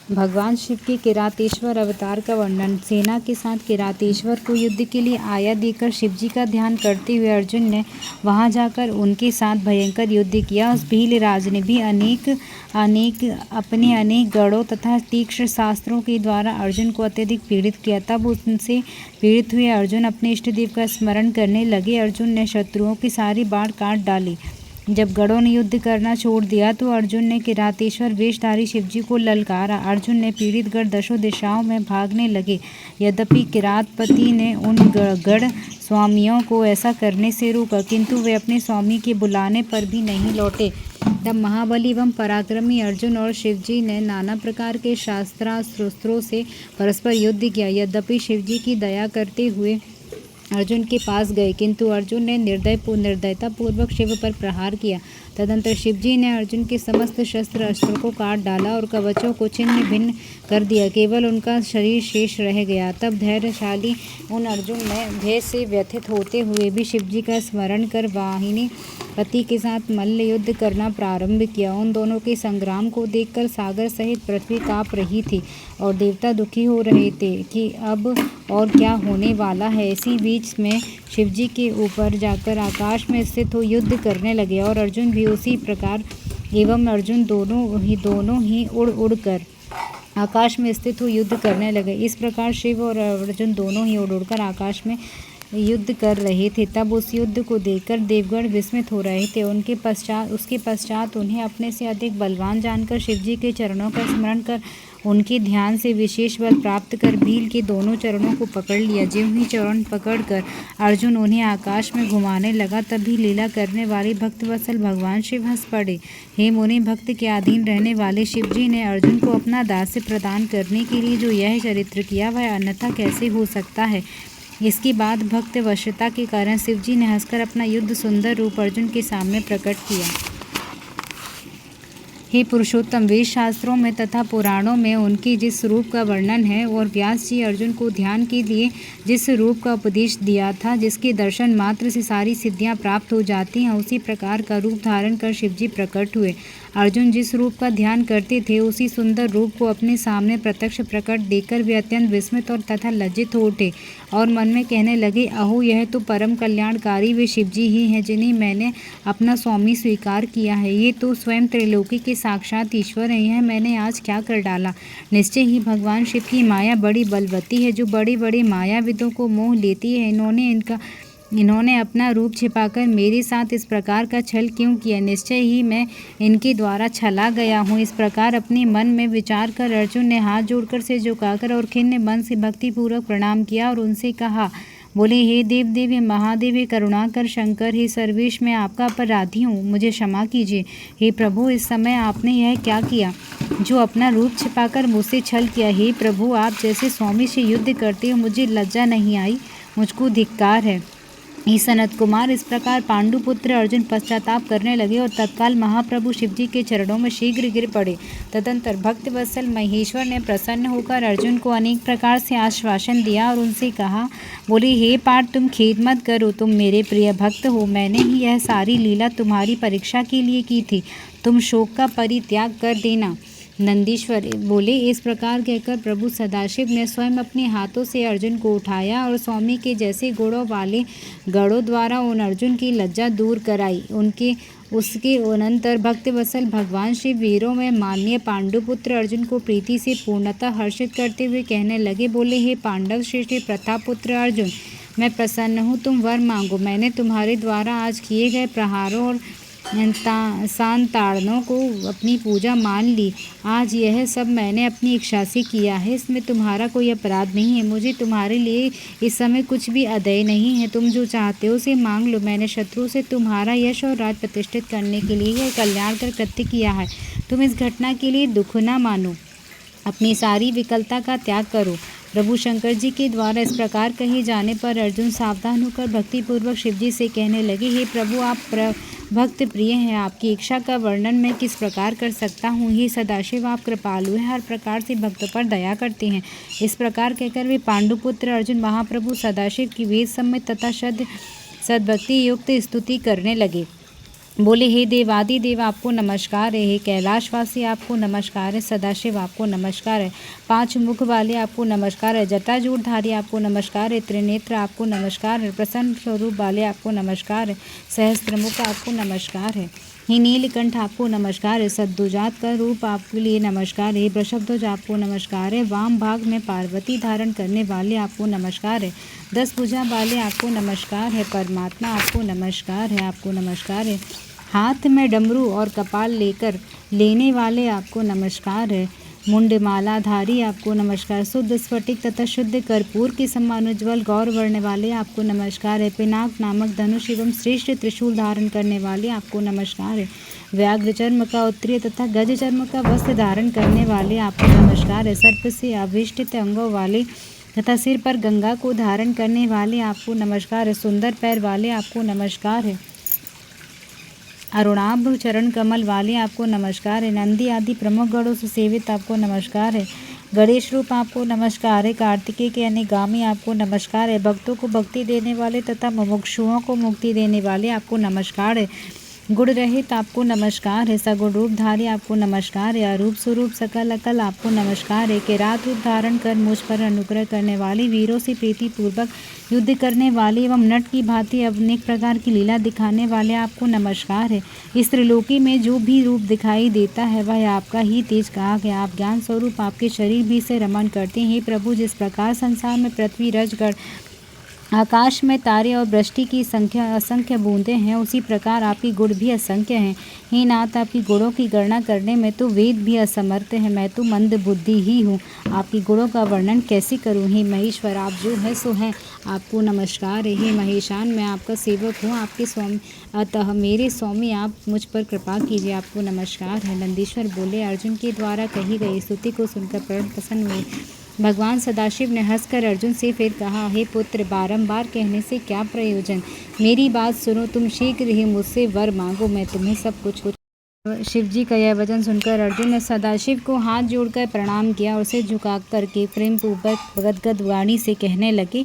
भगवान शिव के किरातेश्वर अवतार का वर्णन। सेना के साथ किरातेश्वर को युद्ध के लिए आया देखकर शिवजी का ध्यान करते हुए अर्जुन ने वहां जाकर उनके साथ भयंकर युद्ध किया। उस भीलराज ने भी अपने अनेक गढ़ों तथा तीक्ष्ण शास्त्रों के द्वारा अर्जुन को अत्यधिक पीड़ित किया। तब उनसे पीड़ित हुए अर्जुन अपने इष्ट देव का स्मरण करने लगे। अर्जुन ने शत्रुओं की सारी बाढ़ काट डाली। जब गढ़ों ने युद्ध करना छोड़ दिया तो अर्जुन ने किरातेश्वर वेशधारी शिवजी को ललकारा। अर्जुन ने पीड़ित गढ़ दशों दिशाओं में भागने लगे। यद्यपि किरातपति ने उन गढ़ स्वामियों को ऐसा करने से रोका, किंतु वे अपने स्वामी के बुलाने पर भी नहीं लौटे। तब महाबली एवं पराक्रमी अर्जुन और शिवजी ने नाना प्रकार के शास्त्रास्त्रों से परस्पर युद्ध किया। यद्यपि शिवजी की दया करते हुए अर्जुन के पास गए, किंतु अर्जुन ने निर्दयतापूर्वक शिव पर प्रहार किया। तदंतर शिवजी ने अर्जुन के समस्त शस्त्र अस्त्रों को काट डाला और कवचों को छिन्न भिन्न कर दिया। केवल उनका शरीर शेष रह गया। तब धैर्यशाली उन अर्जुन ने भय से व्यथित होते हुए भी शिवजी का स्मरण कर वाहिनी पति के साथ मल्ल युद्ध करना प्रारंभ किया। उन दोनों के संग्राम को देखकर सागर सहित पृथ्वी काँप रही थी और देवता दुखी हो रहे थे कि अब और क्या होने वाला है। इसी बीच में शिवजी के ऊपर जाकर आकाश में स्थित हो युद्ध करने लगे और अर्जुन भी उसी प्रकार एवं अर्जुन दोनों ही उड़ कर आकाश में स्थित हो युद्ध करने लगे। इस प्रकार शिव और अर्जुन दोनों ही उड़ कर आकाश में युद्ध कर रहे थे। तब उस युद्ध को देखकर देवगण विस्मित हो रहे थे। उसके पश्चात उन्हें अपने से अधिक बलवान जानकर शिवजी के चरणों का स्मरण कर उनके ध्यान से विशेष बल प्राप्त कर भील के दोनों चरणों को पकड़ लिया। ज्यों ही चरण पकड़कर अर्जुन उन्हें आकाश में घुमाने लगा, तभी लीला करने वाले भक्तवत्सल भगवान शिव हंस पड़े। हे मुनि, भक्त के अधीन रहने वाले शिवजी ने अर्जुन को अपना दास्य प्रदान करने के लिए जो यह चरित्र किया वह अन्यथा कैसे हो सकता है। इसके बाद भक्त वश्यता के कारण शिवजी ने हंसकर अपना युद्ध सुंदर रूप अर्जुन के सामने प्रकट किया। हे पुरुषोत्तम, वेद शास्त्रों में तथा पुराणों में उनके जिस रूप का वर्णन है और व्यास जी अर्जुन को ध्यान के लिए जिस रूप का उपदेश दिया था, जिसके दर्शन मात्र से सारी सिद्धियां प्राप्त हो जाती हैं, उसी प्रकार का रूप धारण कर शिवजी प्रकट हुए। अर्जुन जिस रूप का ध्यान करते थे उसी सुंदर रूप को अपने सामने प्रत्यक्ष प्रकट देखकर वे अत्यंत विस्मित और तथा लज्जित हो उठे और मन में कहने लगे, अहो, यह तो परम कल्याणकारी वे शिवजी ही हैं जिन्हें मैंने अपना स्वामी स्वीकार किया है। ये तो स्वयं त्रिलोकी के साक्षात ईश्वर हैं। यह मैंने आज क्या कर डाला। निश्चय ही भगवान शिव की माया बड़ी बलवती है, जो बड़े बड़े मायाविदों को मोह लेती है। इन्होंने अपना रूप छिपाकर मेरे साथ इस प्रकार का छल क्यों किया। निश्चय ही मैं इनके द्वारा छला गया हूँ। इस प्रकार अपने मन में विचार कर अर्जुन ने हाथ जोड़कर सिर झुकाकर और खिन्न मन से भक्तिपूर्वक प्रणाम किया और उनसे कहा, बोले, हे देव देव, हे महादेव, हे करुणाकर शंकर, हे सर्वेश, मैं आपका अपराधी हूँ, मुझे क्षमा कीजिए। हे प्रभु, इस समय आपने यह क्या किया जो अपना रूप छिपाकर मुझसे छल किया। हे प्रभु, आप जैसे स्वामी से युद्ध करते हो, मुझे लज्जा नहीं आई, मुझको धिक्कार है। हे सनत कुमार, इस प्रकार पांडुपुत्र अर्जुन पश्चाताप करने लगे और तत्काल महाप्रभु शिवजी के चरणों में शीघ्र गिर पड़े। तदंतर भक्तवत्सल महेश्वर ने प्रसन्न होकर अर्जुन को अनेक प्रकार से आश्वासन दिया और उनसे कहा, बोले, हे पार्थ, तुम खेद मत करो, तुम मेरे प्रिय भक्त हो। मैंने ही यह सारी लीला तुम्हारी परीक्षा के लिए की थी। तुम शोक का परित्याग कर देना। नंदीश्वर बोले, इस प्रकार कहकर प्रभु सदाशिव ने स्वयं अपने हाथों से अर्जुन को उठाया और स्वामी के जैसे गुणों वाले गणों द्वारा उन अर्जुन की लज्जा दूर कराई। उसके अनंतर भक्तवत्सल भगवान शिव वीरों में माननीय पांडुपुत्र अर्जुन को प्रीति से पूर्णतः हर्षित करते हुए कहने लगे, बोले, हे पांडव श्रेष्ठ प्रतापपुत्र अर्जुन, मैं प्रसन्न हूँ, तुम वर मांगो। मैंने तुम्हारे द्वारा आज किए गए प्रहारों और सांताड़नों को अपनी पूजा मान ली। आज यह सब मैंने अपनी इच्छा से किया है, इसमें तुम्हारा कोई अपराध नहीं है। मुझे तुम्हारे लिए इस समय कुछ भी अदेय नहीं है। तुम जो चाहते हो उसे मांग लो। मैंने शत्रु से तुम्हारा यश और राज प्रतिष्ठित करने के लिए यह कल्याणकर कृत्य किया है। तुम इस घटना के लिए दुख न मानो, अपनी सारी विकलता का त्याग करो। प्रभु शंकर जी के द्वारा इस प्रकार कहे जाने पर अर्जुन सावधान होकर भक्तिपूर्वक शिवजी से कहने लगे, हे प्रभु, आप भक्त प्रिय हैं, आपकी इच्छा का वर्णन मैं किस प्रकार कर सकता हूँ। हे सदाशिव, आप कृपालु हैं, हर प्रकार से भक्तों पर दया करते हैं। इस प्रकार कहकर वे पांडुपुत्र अर्जुन महाप्रभु सदाशिव की वेद सम्मत तथा सद्भक्ति युक्त स्तुति करने लगे। बोले, हे देवादिदेव आपको नमस्कार है, हे कैलाशवासी आपको नमस्कार है, सदाशिव आपको नमस्कार है, 5 मुख वाले आपको नमस्कार है, जटाजूटधारी आपको नमस्कार है, त्रिनेत्र आपको नमस्कार है, प्रसन्न स्वरूप वाले आपको नमस्कार है, सहस्त्रमुख आपको नमस्कार है, हे नीलकंठ आपको नमस्कार है, सद्दुजात का रूप आपके लिए नमस्कार है, वृषभध्वज आपको नमस्कार है, वाम भाग में पार्वती धारण करने वाले आपको नमस्कार है, 10 भुजा वाले आपको नमस्कार है, परमात्मा आपको नमस्कार है, आपको नमस्कार है, हाथ में डमरू और कपाल लेकर लेने वाले आपको नमस्कार है, मुंडमालाधारी आपको नमस्कार, शुद्ध स्फटिक तथा शुद्ध कर्पूर के समान उज्ज्वल गौर वर्ण वाले आपको नमस्कार है, पिनाक नामक धनुष एवं श्रेष्ठ त्रिशूल धारण करने वाले आपको नमस्कार है, व्याघ्र चर्म का उत्तरीय तथा गज चर्म का वस्त्र धारण करने वाले आपको नमस्कार है, सर्प से आविष्टित अंगों वाले तथा सिर पर गंगा को धारण करने वाले आपको नमस्कार है, सुंदर पैर वाले आपको नमस्कार है, अरुणाभ चरण कमल वाले आपको नमस्कार है, नंदी आदि प्रमुख गणों से सेवित आपको नमस्कार है, गणेश रूप आपको नमस्कार है, कार्तिकेय के अनुगामी आपको नमस्कार है, भक्तों को भक्ति देने वाले तथा मुमुक्षुओं को मुक्ति देने वाले आपको नमस्कार है, गुण रहित आपको नमस्कार है, सगुण रूपधारी आपको नमस्कार है, अरूप स्वरूप सकल अकल आपको नमस्कार है, किरात रूप धारण कर मुझ पर अनुग्रह करने वाले, वीरों से प्रीति पूर्वक युद्ध करने वाले एवं नट की भांति अनेक प्रकार की लीला दिखाने वाले आपको नमस्कार है, इस त्रिलोकी में जो भी रूप दिखाई देता है वह आपका ही तेज कहा गया, आप ज्ञान स्वरूप आपके शरीर भी से रमण करते हैं, प्रभु जिस प्रकार संसार में पृथ्वी रजगढ़ आकाश में तारे और वृष्टि की संख्या असंख्य बूंदें हैं, उसी प्रकार आपकी गुण भी असंख्य हैं, हे नाथ आपकी गुणों की गणना करने में तो वेद भी असमर्थ है, मैं तो मंद बुद्धि ही हूँ, आपकी गुणों का वर्णन कैसे करूँ, हे महेश्वर आप जो है सो हैं, आपको नमस्कार है, हे महेशान मैं आपका सेवक हूँ, आपके स्वामी अतः मेरे स्वामी आप मुझ पर कृपा कीजिए, आपको नमस्कार है। नंदीश्वर बोले, अर्जुन के द्वारा कही गई स्तुति को सुनकर परम प्रसन्न हुए भगवान सदाशिव ने हंसकर अर्जुन से फिर कहा, हे पुत्र बारंबार कहने से क्या प्रयोजन, मेरी बात सुनो, तुम शीघ्र ही मुझसे वर मांगो, मैं तुम्हें सब कुछ शिव जी का यह वचन सुनकर अर्जुन ने सदाशिव को हाथ जोड़कर प्रणाम किया और उसे झुका करके प्रेम पूर्वक गदगद वाणी से कहने लगे,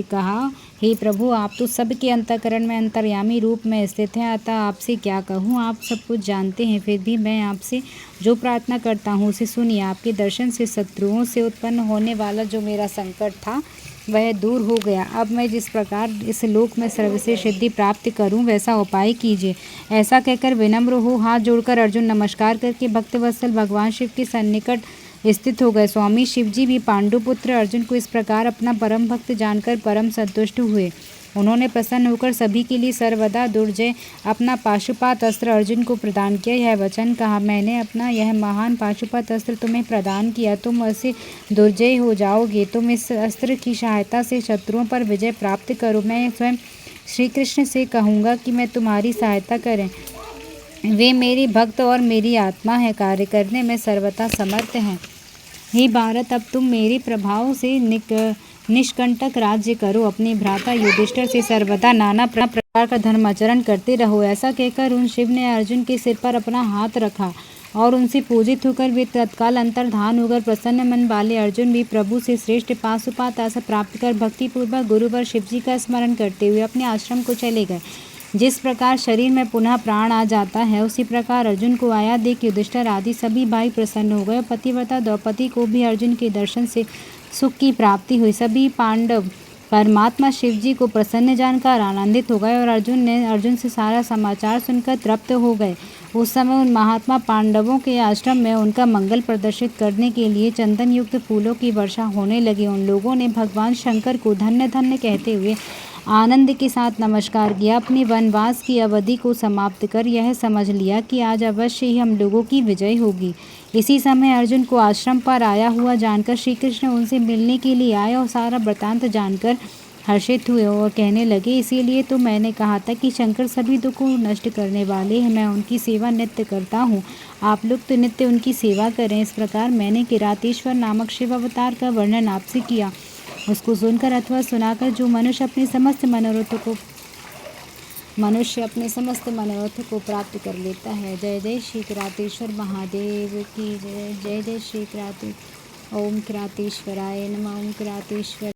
कहा, हे प्रभु आप तो सबके अंतःकरण में अंतर्यामी रूप में स्थित हैं, अतः आपसे क्या कहूँ, आप सब कुछ जानते हैं, फिर भी मैं आपसे जो प्रार्थना करता हूँ उसे सुनिए। आपके दर्शन से शत्रुओं से उत्पन्न होने वाला जो मेरा संकट था वह दूर हो गया। अब मैं जिस प्रकार इस लोक में सर्वश्रेष्ठ सिद्धि प्राप्त करूं वैसा उपाय कीजिए। ऐसा कहकर विनम्र हो हाथ जोड़कर अर्जुन नमस्कार करके भक्तवत्सल भगवान शिव के सन्निकट स्थित हो गए। स्वामी शिव जी भी पांडुपुत्र अर्जुन को इस प्रकार अपना परम भक्त जानकर परम संतुष्ट हुए। उन्होंने प्रसन्न होकर सभी के लिए सर्वदा दुर्जय अपना पाशुपात अस्त्र अर्जुन को प्रदान किया। यह वचन कहा, मैंने अपना यह महान पाशुपात अस्त्र तुम्हें प्रदान किया, तुम ऐसे दुर्जय हो जाओगे। तुम इस अस्त्र की सहायता से शत्रुओं पर विजय प्राप्त करो। मैं स्वयं श्री कृष्ण से कहूँगा कि मैं तुम्हारी सहायता करें। वे मेरी भक्त और मेरी आत्मा है, कार्य करने में सर्वथा समर्थ हैं। हे भारत, अब तुम मेरे प्रभाव से निष्कंटक राज्य करो। अपने भ्राता युधिष्ठिर से सर्वदा नाना प्रकार का धर्माचरण करते रहो। ऐसा कहकर उन शिव ने अर्जुन के सिर पर अपना हाथ रखा और उनसे पूजित होकर वे तत्काल अंतर्धान होकर प्रसन्न मन वाले अर्जुन भी प्रभु से श्रेष्ठ पाशुपात अस्त्र प्राप्त कर भक्तिपूर्वक गुरुवर शिव जी का स्मरण करते हुए अपने आश्रम को चले गए। जिस प्रकार शरीर में पुनः प्राण आ जाता है, उसी प्रकार अर्जुन को आया देख युधिष्ठिर आदि सभी भाई प्रसन्न हो गए। पतिव्रता द्रौपदी को भी अर्जुन के दर्शन से सुख की प्राप्ति हुई। सभी पांडव परमात्मा शिव जी को प्रसन्न जानकर आनंदित हो गए और अर्जुन से सारा समाचार सुनकर तृप्त हो गए। उस समय उन महात्मा पांडवों के आश्रम में उनका मंगल प्रदर्शित करने के लिए चंदन युक्त फूलों की वर्षा होने लगी। उन लोगों ने भगवान शंकर को धन्य धन्य कहते हुए आनंद के साथ नमस्कार किया। अपने वनवास की अवधि को समाप्त कर यह समझ लिया कि आज अवश्य ही हम लोगों की विजय होगी। इसी समय अर्जुन को आश्रम पर आया हुआ जानकर श्री कृष्ण उनसे मिलने के लिए आए और सारा वृतांत जानकर हर्षित हुए और कहने लगे, इसीलिए तो मैंने कहा था कि शंकर सभी दुखों को नष्ट करने वाले हैं। मैं उनकी सेवा नित्य करता हूँ, आप लोग तो नित्य उनकी सेवा करें। इस प्रकार मैंने किरातेश्वर नामक शिव अवतार का वर्णन आपसे किया। उसको सुनकर अथवा सुनाकर जो मनुष्य अपने समस्त मनोरथ को प्राप्त कर लेता है। जय जय श्री किरातेश्वर महादेव की जय। जय जय श्री किराते। ओम किरातेश्वराय नमः। ओम किरातेश्वर